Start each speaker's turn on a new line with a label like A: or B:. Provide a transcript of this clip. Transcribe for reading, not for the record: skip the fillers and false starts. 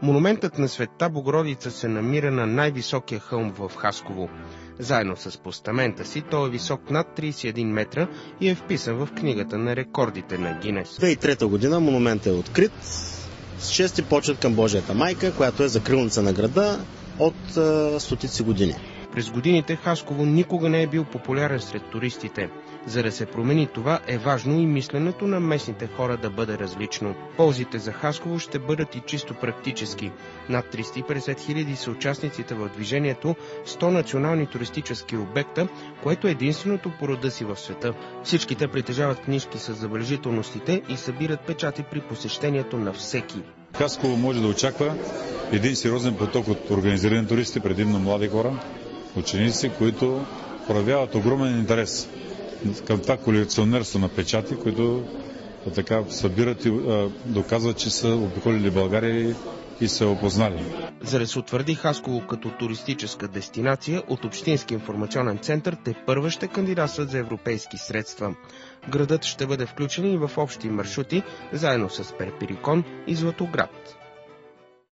A: Монументът на Светта Богородица се намира на най-високия хълм в Хасково. Заедно с постамента си той е висок над 31 метра и е вписан в книгата на рекордите на Гинес.
B: 2003 година монументът е открит с чести почет към Божията майка, която е закрилница на града от стотици години.
A: През годините Хасково никога не е бил популярен сред туристите. За да се промени това, е важно и мисленето на местните хора да бъде различно. Ползите за Хасково ще бъдат и чисто практически. Над 350 хиляди са участниците в движението, 100 национални туристически обекта, което е единственото по рода си в света. Всичките притежават книжки с забележителностите и събират печати при посещението на всеки.
C: Хасково може да очаква един сериозен поток от организирани туристи, предимно млади хора, ученици, които проявяват огромен интерес към това колекционерство на печати, които така събират и доказват, че са обиколили България и са опознали.
A: За да се утвърди Хасково като туристическа дестинация, от Общински информационен център тепърва ще кандидатстват за европейски средства. Градът ще бъде включен и в общи маршрути, заедно с Перперикон и Златоград.